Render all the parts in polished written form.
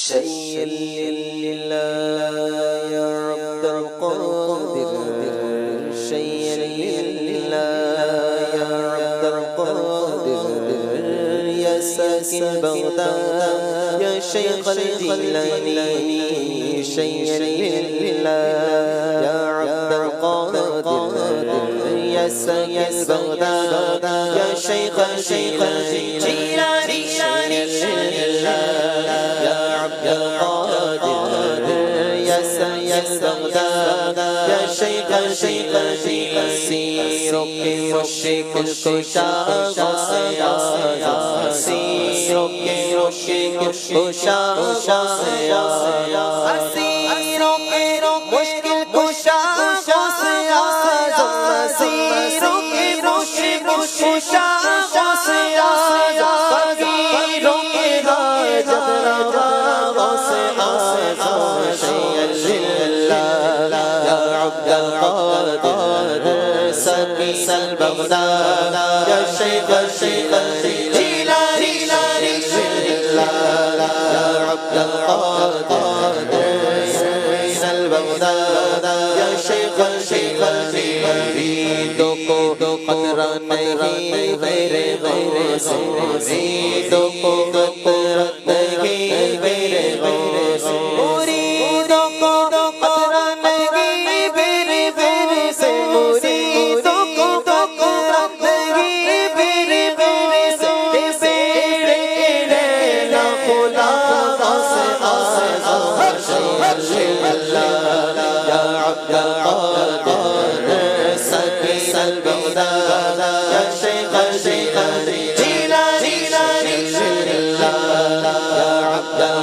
शय्यिला या अब्दुल क़ादिर शय्यिला या अब्दुल क़ादिर या साकिन बगदाद या शेख अल जिलानी शय्यिला या अब्दुल क़ादिर या साकिन बगदाद या शेख अल जिलानी शय्यिला या अब्दुल क़ादिर या साकिन बगदाद या शेख अल सीरों के मुश्किल कुशा सीरों के मुश्किल कुशा सीरों के मुश्किल कुशा सीरों के मुश्किल कुशा फकीरों के हाजत रवा सकीसल बगदाद या शेख अल जिलानी या अब्दुल क़ादिर सकीसल बगदाद या शेख अल जिलानी तो को खतरा नहीं मेरे से मुरीदों को खतरा नहीं मेरे से मुरीदों को खतरा नहीं मेरे से मुरीदों को खतरा नहीं मेरे से बेड़े ना खुला शय्यिला या अब्दुल क़ादिर सकीसल बगदाद या शेख अल जिलानी शय्यिला या अब्दुल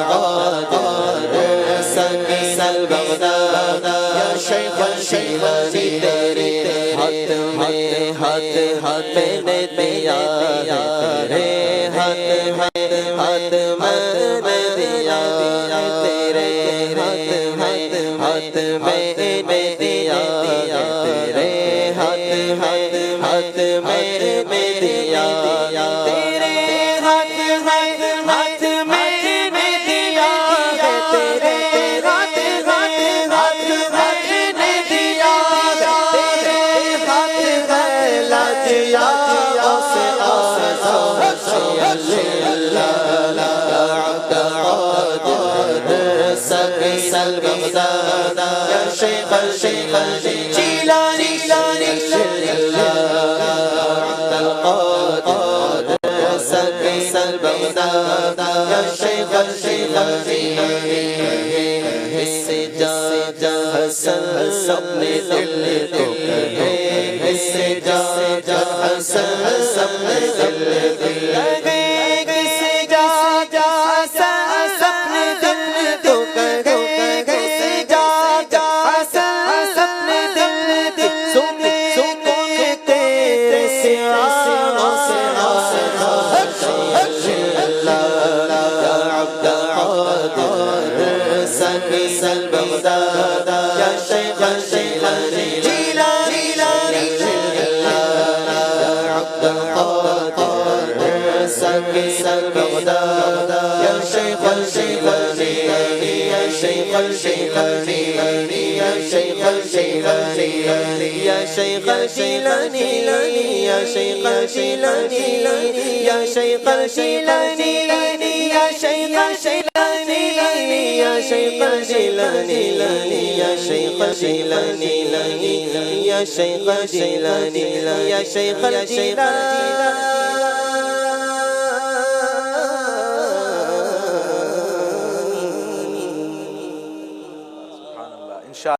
क़ादिर सकीसल बगदाद या शेख अल जिलानी तेरे हाथ में दिया तेरे हाथ में दिया तेरे हाथ में दिया तेरे हाथ में दिया तेरे हाथ में दिया तेरे हाथ में दिया तेरे हाथ लजिया से शय्यिला या अब्दुल क़ादिर सकीसल बगदाद या शेख अल जिलानी शय्यिला या अब्दुल क़ादिर सकीसल बगदाद या शेख अल जिलानी इससे जा हसन सपने दिल तो कहे इससे जा हसन सपने दिल कहे इससे जा हसन सपने दिल तो कहे इससे जा हसन सपने दिल सुने तेरे से शय्यिला या अब्दुल क़ादिर सकीसल बगदाद या शेख अल जिलानी शय्यिला या अब्दुल क़ादिर सकीसल बगदाद या शेख अल जिलानी या शेख अल जिलानी या शेख अल जिलानी या शेख अल जिलानी या शेख अल जिलानी या शेख अल जिलानी या शेख अल जिलानी या शेख अल जिलानी या शेख अल जिलानी या शेख अल जिलानी या शेख अल जिलानी